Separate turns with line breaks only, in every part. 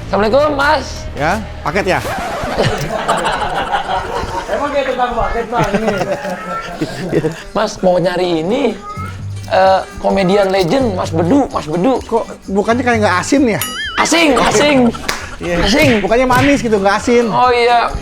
Assalamualaikum, Mas.
Ya, paket ya?
Emang kayak tukang paket bang ini.
Mas mau nyari ini komedian legend Mas Bedu.
Kok bukannya kayak nggak asin ya?
Asing.
Iya.
Asing.
Bukannya manis gitu, nggak asin.
Oh iya.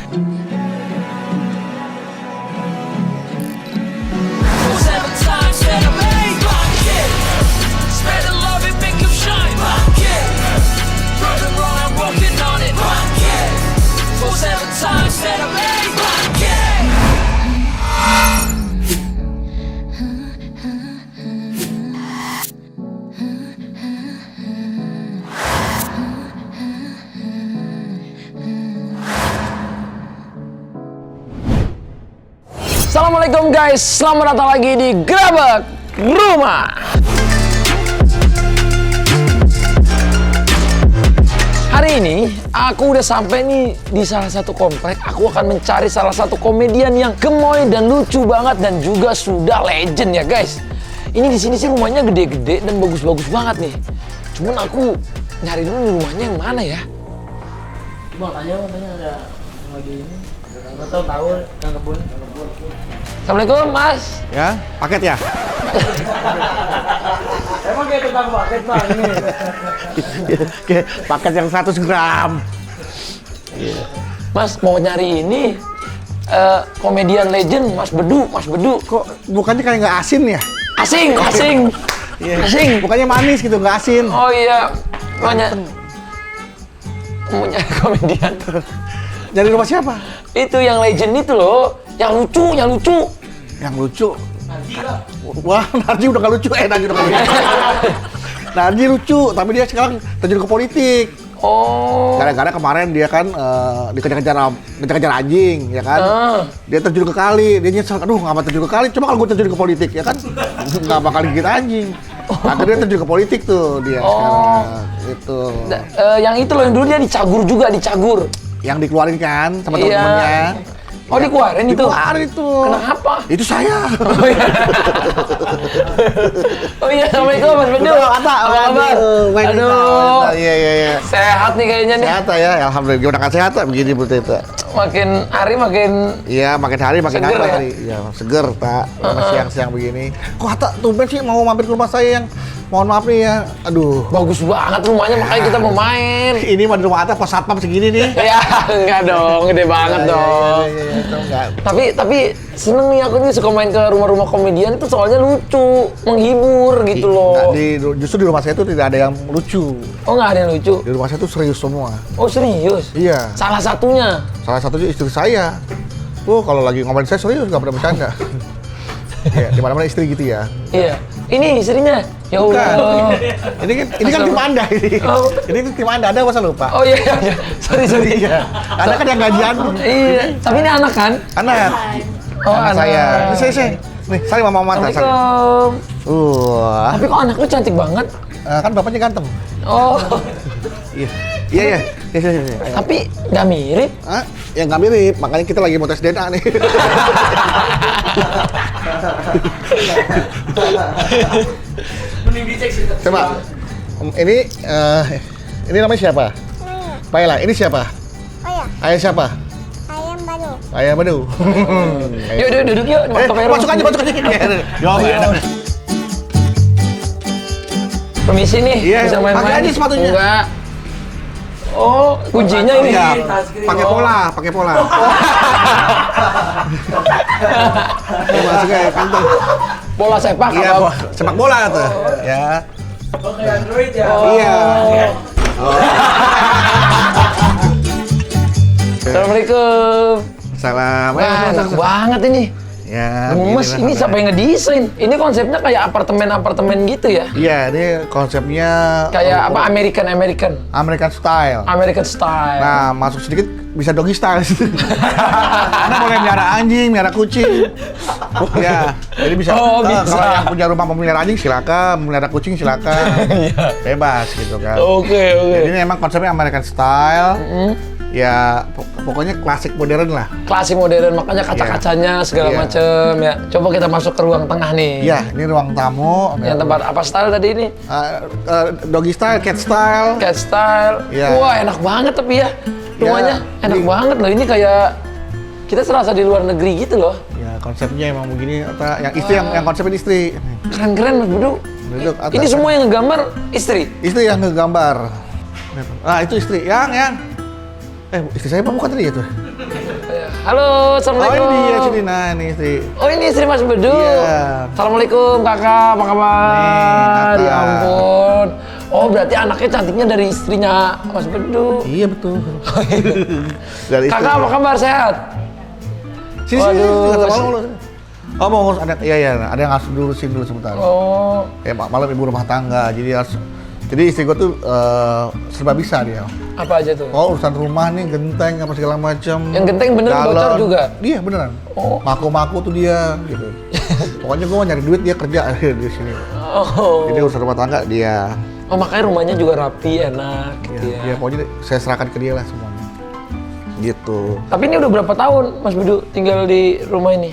Assalamualaikum guys, selamat datang lagi di Gerabak Rumah. Hari ini aku udah sampai nih di salah satu komplek. Aku akan mencari salah satu komedian yang gemoy dan lucu banget dan juga sudah legend ya guys. Ini di sini sih rumahnya gede-gede dan bagus-bagus banget nih. Cuman aku nyari dulu nih rumahnya yang mana ya.
Bang tanya ada lagi ini. Nggak tahu Kang Kebun.
Assalamualaikum Mas.
Ya, paket ya?
Emang kayak tukang paket bang ini.
Paket yang 100 gram.
Mas mau nyari ini komedian legend Mas Bedu.
Kok bukannya kayak nggak asin ya?
Asing.
Iya.
Asing.
Bukannya manis gitu, nggak asin.
Oh iya. Mau nyari komedian.
Dari rumah siapa?
Itu yang legend itu loh, yang lucu.
Yang lucu. Wah, Narji udah nggak lucu. Narji udah nggak lucu. Narji lucu, tapi dia sekarang terjun ke politik.
Oh.
Gara-gara kemarin dia kan dikejar-kejar anjing, ya kan? Dia terjun ke kali, dia nyesel, aduh nggak mau terjun ke kali, coba kalau gue terjun ke politik, ya kan? Nggak bakal gigit anjing. Akhirnya dia terjun ke politik tuh dia sekarang. Itu.
Yang itu loh, yang dulu dia dicagur.
Yang dikeluarin kan sama
Iya.
teman-temannya.
Oh dikeluarin itu?
Dikeluarin itu.
Kenapa?
Itu saya.
Oh iya, Assalamualaikum Mas Bedu.
Apa kabar?
Aduh.
Iya.
Sehat nih kayaknya nih.
Sehat ya, alhamdulillah. Gimana kan sehat begini Bu Tita?
Makin hari makin
Iya, makin hari makin
seger
apa
ya?
hari. Iya, seger, Pak. Siang-siang begini. Kok Hatta tumben sih mau mampir ke rumah saya yang mohon maaf nih ya. Aduh.
bagus banget rumahnya, makanya kita mau main.
Ini mah di rumah Hatta pos satpam segini nih.
Ya, enggak dong, gede banget dong.
Iya, itu enggak.
Tapi seneng nih aku nih suka main ke rumah-rumah komedian itu soalnya lucu, menghibur gitu loh.
Justru di rumah saya itu tidak ada yang lucu.
Oh nggak ada yang lucu?
Di rumah saya itu serius semua.
Oh serius?
Iya.
Salah satunya?
Salah satunya istri saya. Kalau lagi ngomongin saya serius, nggak pernah bercanda. Ya, di mana-mana istri gitu ya.
Iya. Ini istrinya? Ya Allah.
Ini kan tim Anda ini.
Oh.
Ini tim Anda masa lupa?
Oh iya. Sorry.
Iya. Anda kan yang gajian.
Iya. Tapi ini anak kan?
Anak.
Oh
anak saya. Ini saya. Nih, saya mama mantan saya.
Assalamualaikum.
Wah.
Tapi kok anak lu cantik banget?
Kan bapaknya ganteng.
Oh.
Iya.
Tapi nggak mirip.
Hah? Ya nggak mirip, makanya kita lagi mau tes DNA nih.
Mending dicek sih.
Coba. Ini namanya siapa? Paela. Ini siapa? Ayah siapa? Ayah Badu.
Yuk duduk yuk.
Masuk aja. Yuk.
Permisi nih.
Iya,
Bisa main-main.
pakai aja sepatunya.
Enggak. Oh, kuncinya ini.
Iya, pakai pola. Masuk aja kantong.
Bola sepak
Iya,
apa?
sepak bola tuh. Ya.
Pakai Android ya.
Iya.
Assalamualaikum.
Salam.
Wah, enak banget ini.
Ya.
Gemes, ini siapa yang ngedesain? Ini konsepnya kayak apartemen-apartemen gitu ya?
Iya, ini konsepnya
Kayak apa? American
American style.
style.
Nah, masuk sedikit bisa doggy style. Anda boleh melihara anjing, melihara kucing. Ya, jadi bisa.
Oh, bisa.
Kalau yang punya rumah memelihara anjing silakan, memelihara kucing silakan. Bebas gitu kan.
Oke.
Jadi ini memang konsepnya American style. Ya pokoknya klasik modern lah.
Klasik modern, makanya kaca-kacanya segala
Iya.
macem ya. Coba kita masuk ke ruang tengah nih.
Iya, ini ruang tamu.
Yang tempat apa style tadi ini?
Doggy style, cat style.
Cat style.
Iya.
Wah, enak banget tapi ya. Rumahnya
Ya,
enak
ini-
banget loh. Ini kayak kita serasa di luar negeri gitu loh.
Ya konsepnya emang begini. Yang istri yang konsepnya istri.
Keren-keren Mas Bedu.
Duduk atas.
Ini semua yang ngegambar istri.
Istri yang ngegambar. Ah itu istri. Yang. Istri saya apa bukan tadi ya tuh?
Halo,
Oh
assalamualaikum.
ini dia sini. Nah ini istri.
Oh ini istri Mas Bedu.
Iya.
Assalamualaikum kakak, apa kabar?
Nih,
Ya
kakak.
ampun. Oh berarti anaknya cantiknya dari istrinya Mas Bedu.
Iya betul. Dari istri.
Kakak apa kabar, sehat?
Sini
Waduh.
kata malam lu. Oh mau ngurus ada ada yang harus diurusin dulu sebentar.
Oh,
Malam ibu rumah tangga, jadi istri gua tuh serba bisa dia.
apa aja tuh?
Oh urusan rumah nih, genteng apa segala macam.
Yang genteng bener bocor juga?
Iya beneran.
Oh.
Maku tuh dia gitu. Pokoknya gua mau nyari duit dia kerja di sini.
Oh.
Jadi urusan rumah tangga dia.
Oh makanya rumahnya juga rapi, enak gitu
Iya,
ya.
dia pokoknya saya serahkan ke dia lah semuanya. Gitu.
Tapi ini udah berapa tahun Mas Bedu tinggal di rumah ini?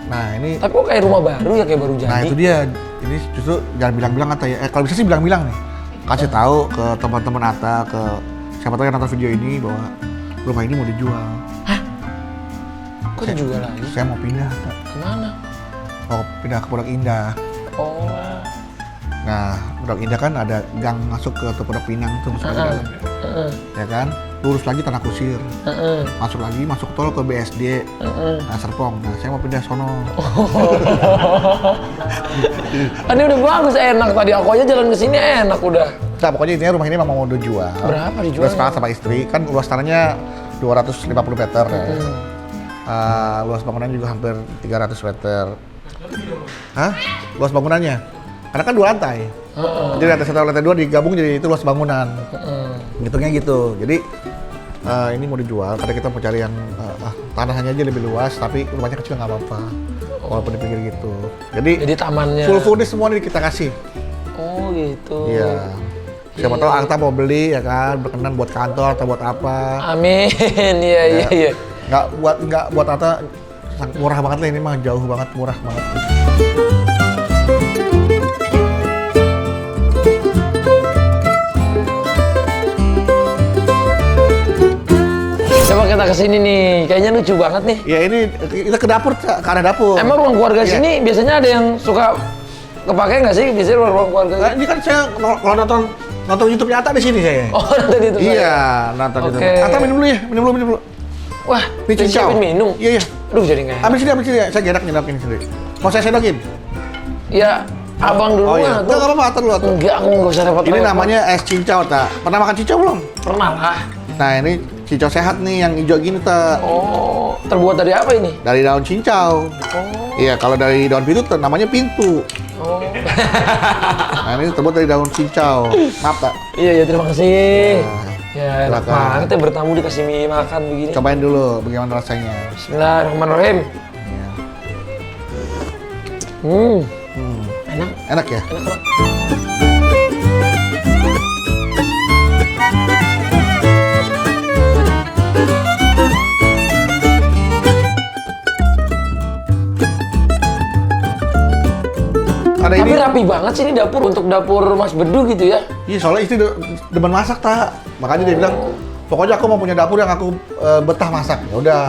Nah ini,
Tapi kok kayak rumah baru ya, kayak baru jadi?
nah itu dia. Ini justru jangan bilang-bilang Atta ya. Kalau bisa sih bilang-bilang nih. Kasih tahu ke teman-teman Atta, ke siapa tahu yang nonton video ini bahwa rumah ini mau dijual.
Kok dijual lagi?
Saya mau pindah, Atta.
Kemana?
Mau pindah ke Pondok Indah.
Oh.
Nah, Pondok Indah kan ada gang masuk ke Pondok Pinang tuh masuk ke dalam.
Heeh.
Ya kan? Lurus lagi Tanah Kusir.
Heeh.
Masuk lagi, masuk tol ke BSD. Nah, Serpong. Nah, saya mau pindah sono.
Ini udah bagus, enak tadi aku aja jalan ke sini enak udah.
Nah, pokoknya intinya rumah ini memang mau dijual.
Berapa dijual?
Udah sepakat sama istri. Kan luas tanahnya 250 meter ya. Luas bangunan juga hampir 300 meter. Hah? Luas bangunannya? Karena kan 2 lantai. Jadi lantai 1 lantai 2 digabung jadi itu luas bangunan. Hitungnya gitu. Jadi ini mau dijual karena kita mau cari yang tanahnya aja lebih luas tapi rumahnya kecil nggak apa-apa. Walaupun di pinggir gitu.
Jadi tamannya.
full furnish semua nih kita kasih.
Oh gitu.
Iya. Siapa tahu Akta mau beli ya kan, berkenan buat kantor atau buat apa.
Amin. Iya iya iya.
Nggak buat Akta murah banget lah, ini mah jauh banget, murah banget.
Coba kita kesini nih, kayaknya lucu banget nih.
Ya ini kita ke dapur, ke arah dapur.
Emang ruang keluarga
Iya.
sini biasanya ada yang suka kepake nggak sih? Biasanya ruang keluarga.
Nah, ini kan saya kalau nonton YouTube-nya Atta di sini saya.
Oh nanti itu.
Iya, nonton
Oke.
YouTube. Atta minum dulu ya, minum dulu.
Wah,
Ini cincau.
disiapin minum.
Iya.
Aduh jadi nggak enak.
Ambil sini ya. Saya nyedokin sendiri. Mau saya sedokin?
Ya, abang dulu
Oh iya.
lah.
Enggak apa-apa, Atta dulu. Atta.
Enggak, aku nggak usah repot-repot.
Ini namanya es cincau, Ta. Pernah makan cincau belum?
Pernah lah.
Nah, ini cincau sehat nih yang hijau gini, Ta.
Oh, terbuat dari apa ini?
Dari daun cincau.
Oh.
Iya, kalau dari daun pintu namanya pintu.
Oh.
Nah, ini terbuat dari daun cincau. Maaf, Tak.
Iya, ya terima kasih. Ya, enak
silakan.
banget ya bertamu dikasih mie makan begini.
Cobain dulu bagaimana rasanya.
Bismillahirrahmanirrahim.
Iya.
Enak.
Enak ya?
Enak banget.
Ada
Tapi
ini.
rapi banget sih ini dapur untuk dapur Mas Bedu gitu ya.
Iya, soalnya istri demen masak, Tak. Makanya dia bilang, pokoknya aku mau punya dapur yang aku betah masak. Ya udah,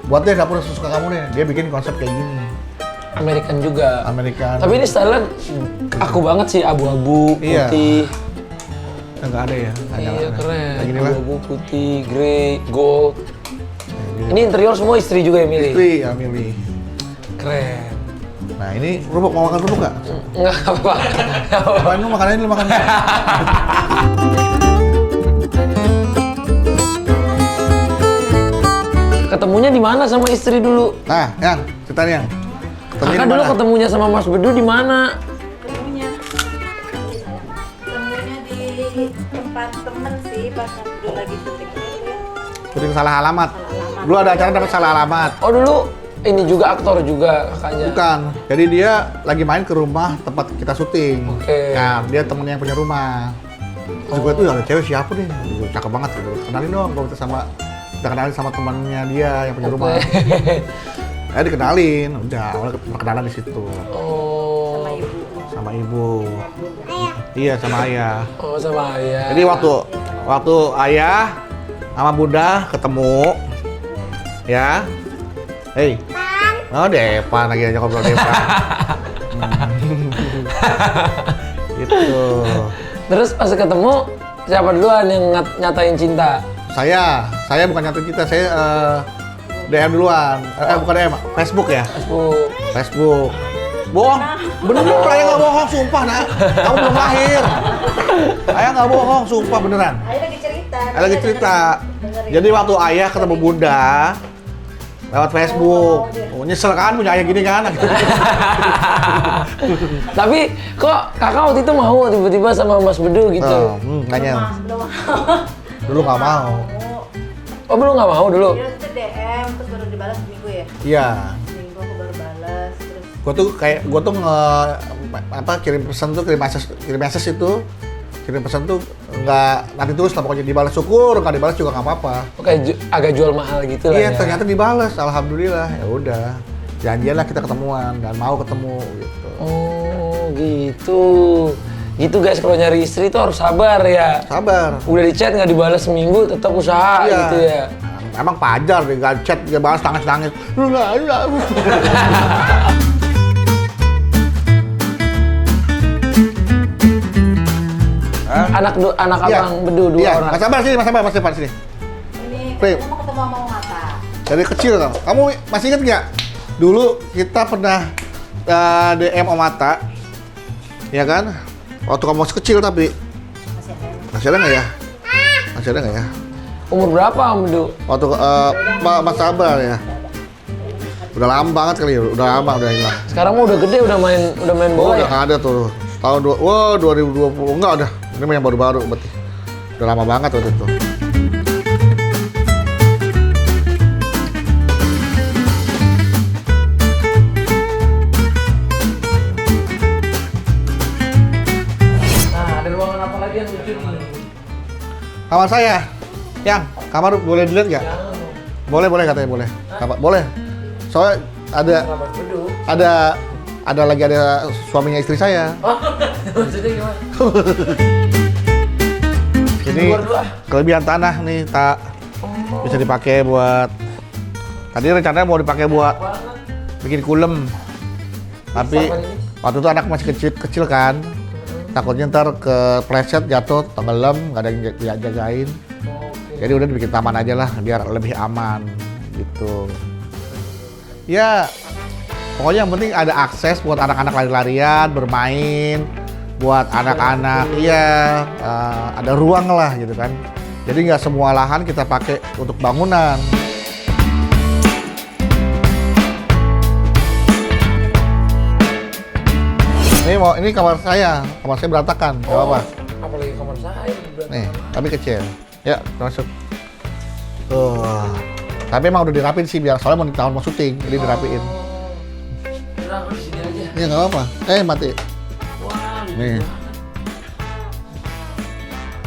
buat deh dapur yang sesuka kamu deh. Dia bikin konsep kayak gini.
American juga.
American.
Tapi ini style aku banget sih, abu-abu,
Iya.
putih.
Enggak ada ya.
Iya keren.
Kayak gini lah.
Abu-abu, putih, grey, gold. Ini interior semua istri juga yang milih.
Istri ya milih.
Keren.
Nah ini kerupuk, mau makan kerupuk nggak?
Enggak apa-apa. Nggak apa-apa.
Makan dulu, makan ini, makan.
Ketemunya di mana sama istri dulu?
Nah, yang ceritanya yang. Ketemunya
Kakak
di
dulu
mana?
ketemunya sama Mas Bedu di mana?
Temunya di tempat temen sih pas waktu lagi syuting dulu ya.
Syuting salah alamat.
alamat.
Dulu ada acara dapat salah alamat.
Oh dulu ini juga aktor juga kakaknya.
Bukan. Jadi dia lagi main ke rumah tempat kita syuting.
Oke.
Nah, dia temennya yang punya rumah. Terus gue tuh ada cewek siapa nih? Gue cakep banget gitu. Kenalin dong, gue minta kita kenalin sama temannya dia yang punya rumah. Dikenalin, udah awalnya perkenalan di situ.
Oh.
Sama ibu.
Sama ibu. Iya, sama ayah.
Oh, sama ayah.
Jadi waktu ayah sama bunda ketemu, ya. Hei. Oh, Depan lagi aja ngobrol Depan. Gitu.
Terus pas ketemu, siapa duluan yang nyatain cinta?
Saya bukan nyatain kita, saya DM duluan. Bukan DM, Facebook ya. Facebook. Bohong, beneran, ayah nggak bohong, sumpah nak. Kamu belum lahir. Ayah nggak bohong, sumpah beneran.
Ayah lagi cerita.
Ayah lagi cerita. Jadi waktu ayah ketemu bunda lewat Facebook, nyesel kan punya ayah gini kan?
Tapi kok kakak waktu itu mau tiba-tiba sama Mas Bedu gitu?
Nanya. Dulu nggak mau.
Oh, belum nggak mau dulu?
Dia itu DM terus baru dibalas seminggu ya?
Iya.
Seminggu aku baru balas terus.
Gue tuh kirim pesan tuh kirim message itu kirim pesan tuh nggak nanti terus lah pokoknya dibalas, syukur nggak dibalas juga nggak apa-apa.
Oke, agak jual mahal gitu lah
Iya,
ya.
ternyata dibalas, alhamdulillah. Ya udah, janjian lah kita ketemuan dan mau ketemu gitu.
Oh, gitu. Gitu guys, kalau nyari istri itu harus sabar ya.
Sabar.
Udah di chat nggak dibalas seminggu, tetap usaha
Iya.
gitu ya.
Emang pajar deh, nggak chat dia balas nangis.
Anak
Iya.
abang Bedu dua
Iya,
orang.
Mas Sabar sini, Mas Sabar sini.
Ini
Prim.
kamu mau ketemu sama Mata.
Dari kecil kamu masih ingat nggak? Dulu kita pernah DM Om Atta, ya kan? Waktu kamu masih kecil tapi masih ada nggak ya? Masih ada nggak ya?
Umur berapa Om Bedu?
Waktu Mas Sabar ya. Udah lama banget kali ya, udah lama udah hilang.
Sekarang mah udah gede, udah main
Oh,
bola
udah
ya?
nggak ada tuh. Tahun 2020 enggak ada. Ini yang baru-baru berarti. Udah lama banget waktu itu.
Nah, ada ruangan apa lagi yang lucu nih?
Kamar saya. Yang kamar boleh dilihat nggak? Boleh katanya boleh. Kamar boleh. Soalnya
Kamar Bedu.
ada lagi ada suaminya istri saya.
Oh, maksudnya gimana?
Ini
Keluar dulu ah.
kelebihan tanah nih, tak bisa dipakai buat. Tadi rencananya mau dipakai buat bikin kulem. Tapi
Apa ini?
waktu itu anak masih kecil kan. Takutnya ntar kepleset jatuh, tenggelam, nggak ada yang jagain.
Oke.
Jadi udah dibikin taman aja lah biar lebih aman gitu. Ya, pokoknya yang penting ada akses buat anak-anak lari-larian, bermain, buat anak-anak, iya, ada ruang lah gitu kan. Jadi nggak semua lahan kita pakai untuk bangunan. Ini kamar saya berantakan, nggak apa-apa.
Apalagi kamar saya berarti.
Nih, tapi kecil. Ya, masuk. Tuh. Tapi emang udah dirapin sih biar soalnya mau syuting, jadi dirapiin.
Udah, aku di sini aja.
Ini nggak apa-apa. Mati.
Wah,
Nih.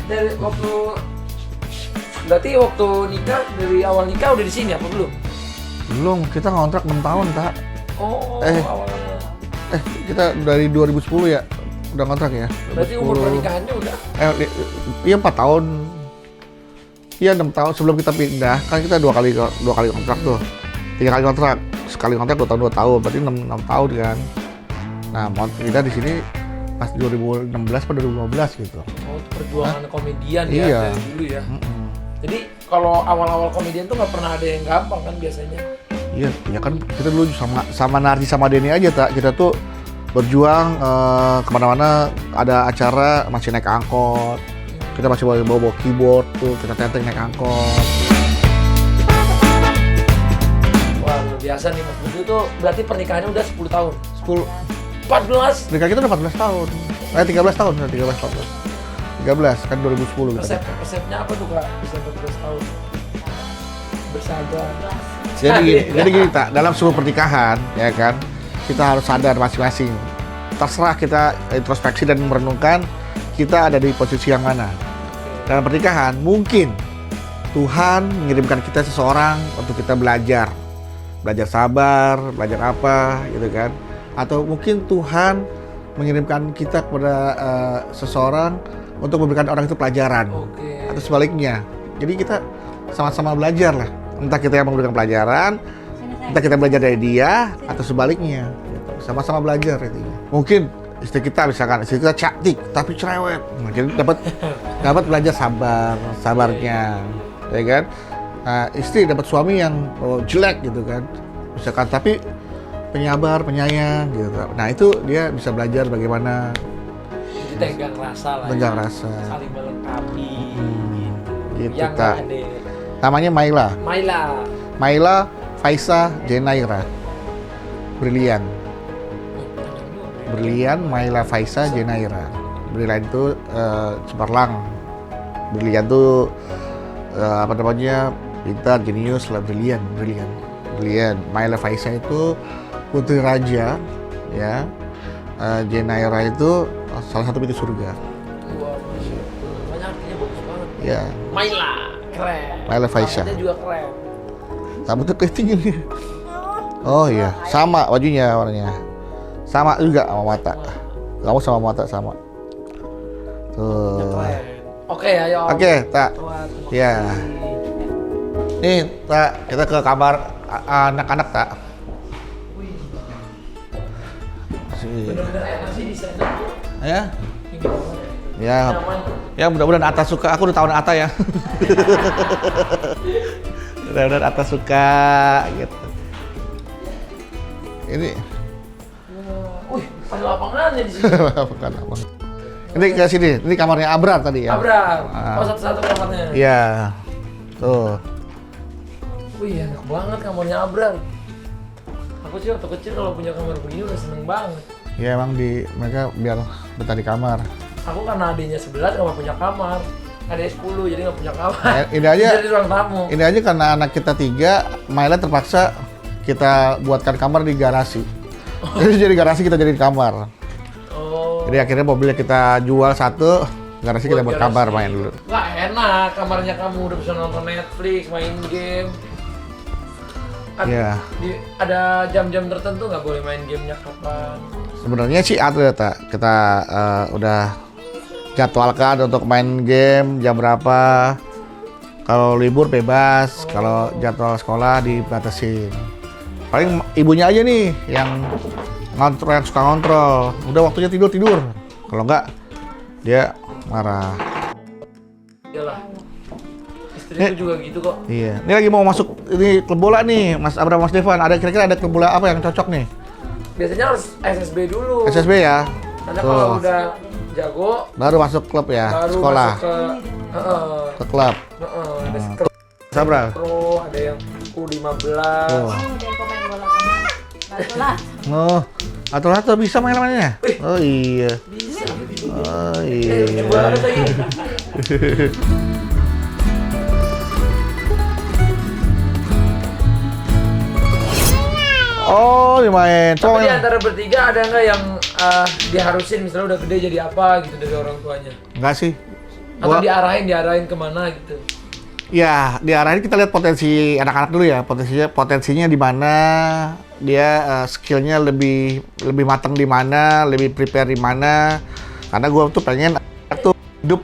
Dari berarti waktu nikah, dari awal nikah udah di sini apa belum?
Belum, kita ngontrak 6 tahun, tak?
Oh,
Eh.
awalnya.
Kita dari 2010 ya, udah ngontrak ya.
Berarti umur pernikahannya udah.
Iya 4 tahun. Iya 6 tahun sebelum kita pindah, kan kita dua kali kontrak tuh. 3 kali kontrak, sekali kontrak 2 tahun, berarti 6 tahun kan. Nah, kita di sini pas 2016 atau 2015 gitu.
Oh, perjuangan komedian
Iya.
ya dari dulu ya. Jadi kalau awal-awal komedian tuh nggak pernah ada yang gampang kan biasanya.
Iya, ya kan kita dulu sama Narji sama Denny aja tak, kita tuh berjuang kemana-mana, ada acara masih naik angkot, kita masih bawa keyboard tuh, kita tenteng naik angkot.
Wah, luar biasa nih Mas Bedu tuh, berarti pernikahannya udah 10 tahun.
10,
14.
nikah kita udah 14 tahun, 13 tahun, 13 kan 2010 kita.
Resepnya apa tuh Kak? Bisa 14 tahun. Bersabar.
Jadi gini tak, dalam sebuah pernikahan ya kan, kita harus sadar masing-masing. Terserah kita introspeksi dan merenungkan kita ada di posisi yang mana. dalam pernikahan mungkin Tuhan mengirimkan kita seseorang untuk kita belajar sabar, belajar apa gitu kan, atau mungkin Tuhan mengirimkan kita kepada seseorang untuk memberikan orang itu pelajaran, atau sebaliknya. Jadi kita sama-sama belajar lah, entah kita yang memberikan pelajaran, entah kita belajar dari dia, atau sebaliknya gitu. Sama-sama belajar intinya. Mungkin istri kita cantik tapi cerewet, jadi dapat belajar sabarnya, ya kan. Nah, istri dapat suami yang jelek gitu kan, misalkan, tapi penyabar, penyayang gitu. Nah itu dia bisa belajar bagaimana
Tenggang rasa lah.
tenggang rasa.
Saling melengkapi.
Gitu
Yang
tak.
nggak ada.
Namanya Maila Faisa Jenaira. Brilian Maila Faisa Jenaira. Brilian itu cemerlang. Brilian itu pintar, jenius lah, brilian. Maila Faisa itu putri raja, ya. Jenaira itu salah satu pintu surga.
Banyak artinya bagus banget.
Ya.
Keren.
Maila Faisa.
Rambutnya juga keren.
Rambutnya keriting ini. Oh iya, sama bajunya warnanya. Sama juga sama mata. Kamu sama mata sama. Tuh.
Keren. Oke, ayo.
Oke, tak.
Tuan, terima
Ya.
kasih.
Nih, tak, kita ke kamar anak-anak, tak.
Bener-bener enak sih desainnya.
Ya.
Ini gimana?
Ya.
Nyaman.
Ya, mudah-mudahan Atta suka. Aku udah tahu Atta ya. Mudah-mudahan Atta suka gitu. Ini
Wih, ada lapangannya di sini.
bukan apa. Ini ke sini. Ini kamarnya Abrar tadi ya.
Abrar.
Ah.
Oh, satu-satu kamarnya.
Iya. Tuh.
Wih, enak banget kamarnya Abrar. Aku sih waktu kecil kalau punya kamar begini udah seneng banget.
Ya emang mereka biar betah di kamar.
Aku karena adiknya 11 nggak punya kamar. Adiknya 10 jadi nggak punya kamar.
Ini aja.
Jadi ruang tamu.
Ini aja karena anak kita 3, Maila terpaksa kita buatkan kamar di garasi. Jadi garasi kita jadi kamar.
Oh.
Jadi akhirnya mobilnya kita jual satu, garasi kita buat
garasi.
kamar main dulu.
Nggak enak, kamarnya kamu udah bisa nonton Netflix, main game.
Iya.
Ada jam-jam tertentu nggak boleh main gamenya kapan?
Sebenarnya sih ada tak. Kita udah jadwalkan untuk main game jam berapa. Kalau libur bebas, kalau jadwal sekolah dibatasin. Paling ibunya aja nih yang suka ngontrol. Udah waktunya tidur. Kalau enggak dia marah.
Iyalah. Istriku juga gitu kok.
Iya. Ini lagi mau masuk ini klub bola nih, Mas Abram, Mas Devan. Kira-kira ada klub bola apa yang cocok nih?
Biasanya harus SSB dulu.
SSB ya.
Karena kalau udah jago
Baru masuk klub ya,
baru
sekolah.
masuk
Ke klub.
ada klub
Sabra.
pro, ada yang U15.
Oh.
Udah pemain bola kemana? Bola.
Oh. Atau bisa mainnya? Oh iya.
Bisa.
Oh
Lucu
iya.
banget lagi.
Oh, dimain.
Tapi di
Coba.
antara bertiga ada nggak yang diharusin misalnya udah gede jadi apa gitu dari orang tuanya?
Enggak sih.
Atau
Gua,
diarahin kemana gitu?
ya, diarahin kita lihat potensi anak-anak dulu ya. Potensinya di mana, dia skillnya lebih matang di mana, lebih prepare di mana. Karena gue tuh pengen anak tuh hidup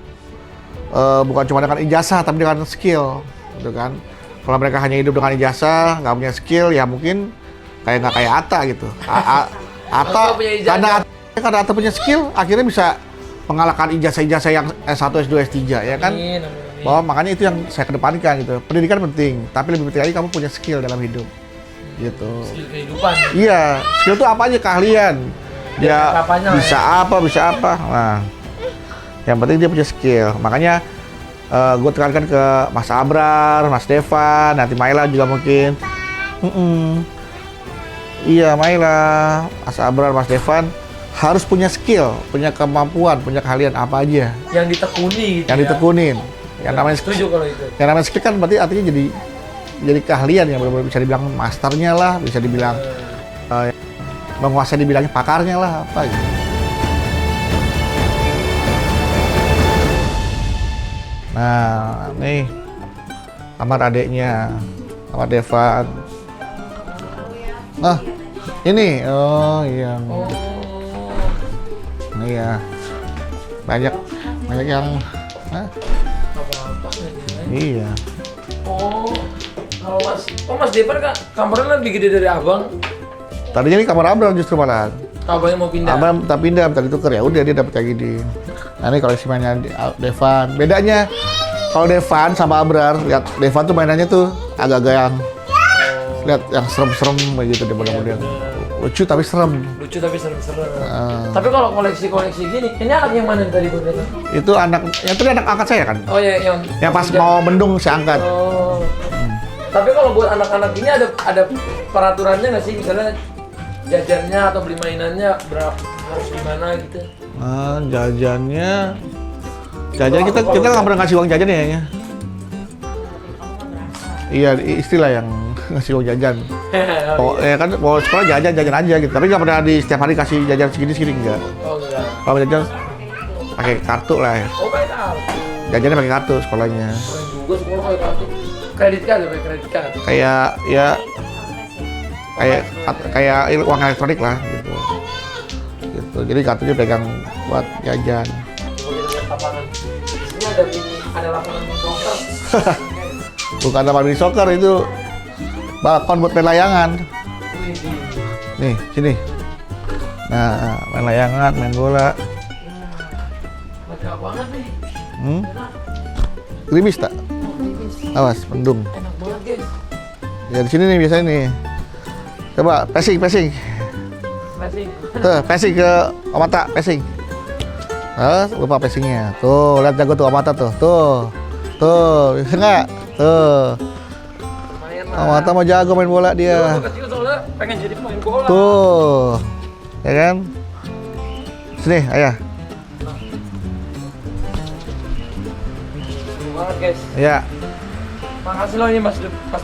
bukan cuma dengan ijazah tapi dengan skill, gitu kan. Kalau mereka hanya hidup dengan ijazah, nggak punya skill, ya mungkin nggak kayak Atta gitu. Atta
Nggak punya ijazah.
karena Atta punya skill, akhirnya bisa mengalahkan ijazah-ijazah yang S1, S2, S3 ya kan.
Amin, amin.
Bahwa makanya itu yang saya kedepankan gitu. Pendidikan penting, tapi lebih penting lagi kamu punya skill dalam hidup. Gitu.
Skill kehidupan.
Iya, skill itu apa aja, keahlian. Dia
apanya lah
bisa apa. Nah, yang penting dia punya skill. Makanya gue tekankan ke Mas Abrar, Mas Devan, nanti Maila juga mungkin. Iya, Maila, Mas Abrar, Mas Devan harus punya skill, punya kemampuan, punya keahlian apa aja
Yang ditekuni gitu
yang
ya.
ditekunin. Yang namanya
Setuju kalau itu.
yang namanya skill kan berarti artinya jadi keahlian yang benar-benar bisa dibilang masternya lah, bisa dibilang menguasai dibilangnya pakarnya lah apa gitu. Nah, nih kamar adeknya, kamar Devan. Nah, ini, oh iya,
Oh.
iya, banyak yang, hah?
Apa-apa nggak?
Iya.
Oh, kalau Mas Devan kak kamarnya lebih gede dari abang.
Tadinya ini kamar Abram justru malahan.
Abangnya mau pindah.
Abram tak pindah, tadi tuker ya udah dia dapat kayak gini. Nah ini koleksi mainan Devan. Bedanya kalau Devan sama Abrar, lihat Devan tuh mainannya tuh agak-agak yang lihat yang serem-serem begitu dia model-model. Lucu tapi serem.
Lucu tapi serem-serem. Tapi kalau koleksi-koleksi gini, ini anak yang mana tadi Bang Devan?
Itu anak, yang tadi anak angkat saya kan?
Oh ya,
Yang pas mau mendung saya angkat.
Oh. Tapi kalau buat anak-anak ini ada peraturannya nggak sih? Misalnya jajannya atau beli mainannya berapa harus gimana gitu?
Jajan kita nggak pernah ngasih uang jajan ya. Iya, istilah yang ngasih uang jajan. Oh, ya kan mau sekolah jajan aja gitu. Tapi nggak pernah di setiap hari kasih jajan segini enggak.
Oh enggak.
Kalau jajan pakai kartu lah ya.
Oh pakai kartu.
Jajannya pakai kartu sekolahnya.
Keren juga sekolah pakai kartu. Kredit card ya, pakai kredit card.
Kayak uang elektronik lah gitu. Gitu. Jadi kartunya pegang buat jajan.
Coba kita lihat lapangan. Di sini ada lapangan soccer.
Bukan taman mini soccer itu balkon buat main layangan. Nih, sini. Nah, main layangan, main bola.
Mantap banget nih.
Gerimis tak? Awas, mendung.
Enak banget guys.
Ya di sini nih biasanya nih. Coba passing.
Masih.
Tuh, passing ke Omata, passing. Lupa passingnya. Tuh, lihat jago tuh Omata tuh. Tuh, bisa nggak? Tuh.
Lumayan lah.
Omata mau jago main bola dia.
Waktu kecil soalnya pengen jadi pemain bola.
Tuh, ya kan? Sini, ayah.
Seru banget guys.
Ya,
Makasih loh ini Mas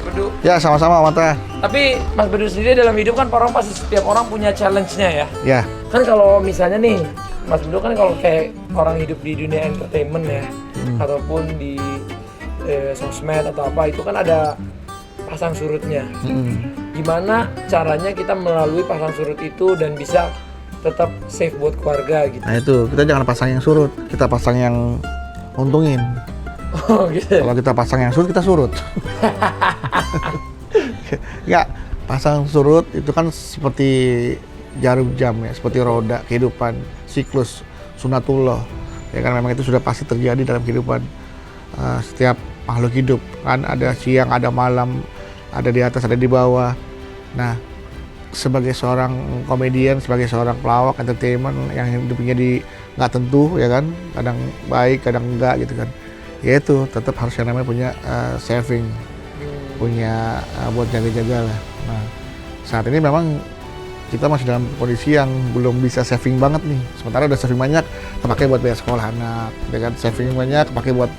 Bedu.
ya sama-sama Omata.
Tapi Mas Bedu sendiri dalam hidup kan orang pasti setiap orang punya challenge-nya ya.
Ya,
Kan kalau misalnya nih Mas Bedu kan kalau kayak orang hidup di dunia entertainment ya, ataupun di sosmed atau apa itu kan ada pasang surutnya. Gimana caranya kita melalui pasang surut itu dan bisa tetap safe buat keluarga gitu.
nah itu kita jangan pasang yang surut, kita pasang yang untungin.
Oh gitu.
Kalau kita pasang yang surut, kita surut. Ya, pasang surut itu kan seperti jarum jam ya, seperti roda kehidupan, siklus sunatullah. Ya kan memang itu sudah pasti terjadi dalam kehidupan setiap makhluk hidup. Kan ada siang, ada malam, ada di atas, ada di bawah. Nah, sebagai seorang komedian, sebagai seorang pelawak entertainment yang hidupnya nggak tentu ya kan, kadang baik, kadang enggak gitu kan. Ya itu tetap harus yang namanya punya saving, punya buat jaga-jaga lah. Nah, saat ini memang kita masih dalam kondisi yang belum bisa saving banget nih. Sementara udah saving banyak, terpakai buat bayar sekolah anak, dengan saving banyak, terpakai buat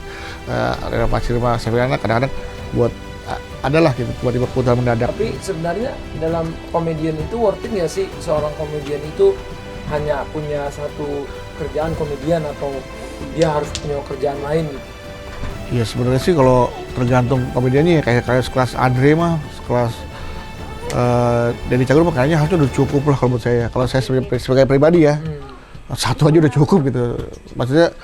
renovasi rumah, saving anak, kadang-kadang buat adalah gitu, tiba-tiba kebutuhan mendadak.
Tapi sebenarnya dalam komedian itu worth it nggak sih seorang komedian itu hanya punya satu kerjaan komedian atau dia harus punya kerjaan lain gitu?
Ya sebenarnya sih kalau tergantung komediannya ya, kayak sekelas Andre mah, sekelas Denny Cagur mah kayaknya harusnya udah cukup lah kalau menurut saya. Kalau saya sebagai pribadi ya, satu aja udah cukup gitu. Maksudnya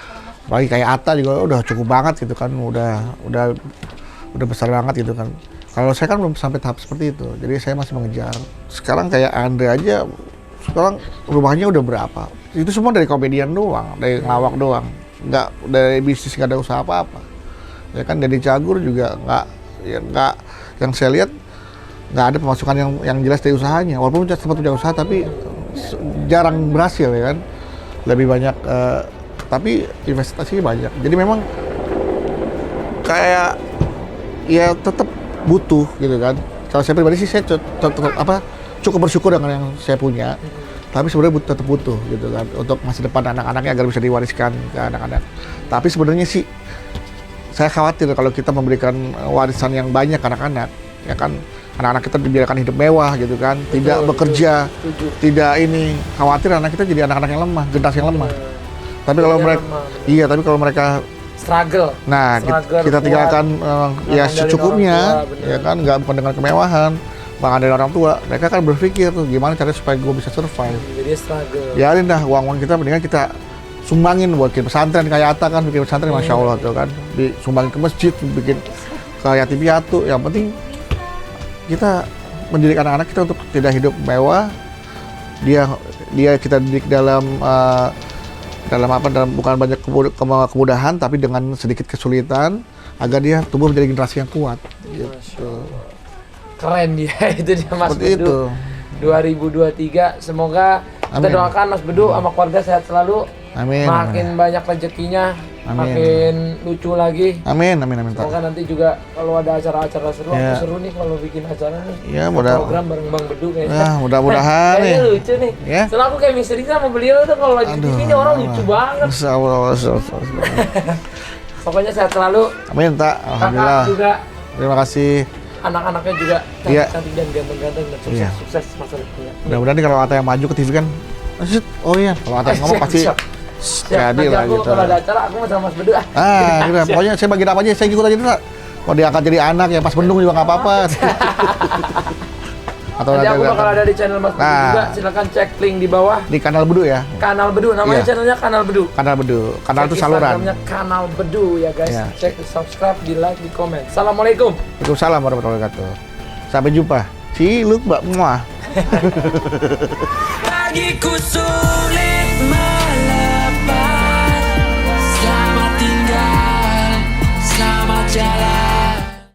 bagi kayak Atta juga udah cukup banget gitu kan, udah besar banget gitu kan. Kalau saya kan belum sampai tahap seperti itu, jadi saya masih mengejar. Sekarang kayak Andre aja, sekarang rumahnya udah berapa? Itu semua dari komedian doang, dari ngelawak doang, nggak dari bisnis, nggak ada usaha apa-apa. Ya kan Denny Cagur juga nggak, yang saya lihat nggak ada pemasukan yang jelas dari usahanya. Walaupun sempat punya usaha tapi jarang berhasil ya kan. Lebih banyak, tapi investasinya banyak. Jadi memang kayak ya tetap butuh gitu kan. Kalau saya pribadi sih saya cukup bersyukur dengan yang saya punya. Tapi sebenarnya tetap butuh gitu kan untuk masa depan anak-anaknya agar bisa diwariskan ke anak-anak. Tapi sebenarnya sih saya khawatir kalau kita memberikan warisan yang banyak ke anak-anak, ya kan anak-anak kita dibiarkan hidup mewah gitu kan, tidak bekerja, tidak ini, khawatir anak kita jadi anak-anak yang lemah, generasi yang lemah. Tapi kalau mereka, tapi kalau mereka
struggle.
Nah,
Struggle
kita
kuat.
tinggalkan ya
Ngandelin
secukupnya,
orang tua, bener.
ya kan, nggak bukan dengan kemewahan. Bahkan dari orang tua, mereka kan berpikir tuh gimana caranya supaya gue bisa survive.
Jadi struggle.
Biarin dah uang-uang kita mendingan kita sumbangin buat bikin pesantren kayak Atta kan bikin pesantren Masya Allah tuh kan, disumbangin ke masjid, bikin ke yatim piatu. Yang penting kita mendidik anak-anak kita untuk tidak hidup mewah. Dia kita didik dalam bukan banyak kemudahan tapi dengan sedikit kesulitan agar dia tumbuh menjadi generasi yang kuat. Gitu.
Keren dia itu dia Mas
Seperti
Bedu.
itu.
2023 semoga kita
Amin.
doakan Mas Bedu sama keluarga sehat selalu.
Amin.
Makin banyak rezekinya,
Amin.
makin lucu lagi.
Amin, amin, amin.
Semoga nanti juga kalau ada acara-acara seru,
Ya.
aku seru nih kalau bikin acara nih.
Ya,
Program bareng Bang Bedu kayaknya.
Nah, mudah-mudahan
Kayaknya
nih.
lucu nih.
Ya.
Soalnya aku kayak misteri sama beliau tuh kalau lagi di TV ini orang lucu banget.
Masya Allah, Masya Allah.
Pokoknya sehat selalu.
Amin, Tak.
Kakak
Alhamdulillah.
juga,
Terima kasih.
anak-anaknya juga
Iya.
cantik dan ganteng-ganteng dan sukses,
Iya.
sukses masa depannya.
Mudah-mudahan nih kalau Atta yang maju ke TV kan, oh iya, kalau Atta yang ngomong pasti
Siap.
jadi
Nanti
lah
aku
gitu.
kalau ada acara aku sama Mas Bedu.
Gitu. Pokoknya saya bagian apa aja, saya ikut aja Tak. Mau diangkat jadi anak ya pas bendung juga nggak apa-apa. Atau
Nanti aku
ada-
bakal ada di channel Mas Bedu
Nah.
juga. Silakan cek link di bawah.
di kanal Bedu ya,
Kanal Bedu, namanya
Iya.
channelnya Kanal Bedu.
kanal Bedu, kanal
Cek
itu saluran.
Instagramnya Kanal Bedu ya guys.
Iya.
Cek, di subscribe, di like, di komen. Assalamualaikum.
Waalaikumsalam warahmatullahi wabarakatuh. Sampai jumpa. Ciluk Mbak Muah.
Lagi kusut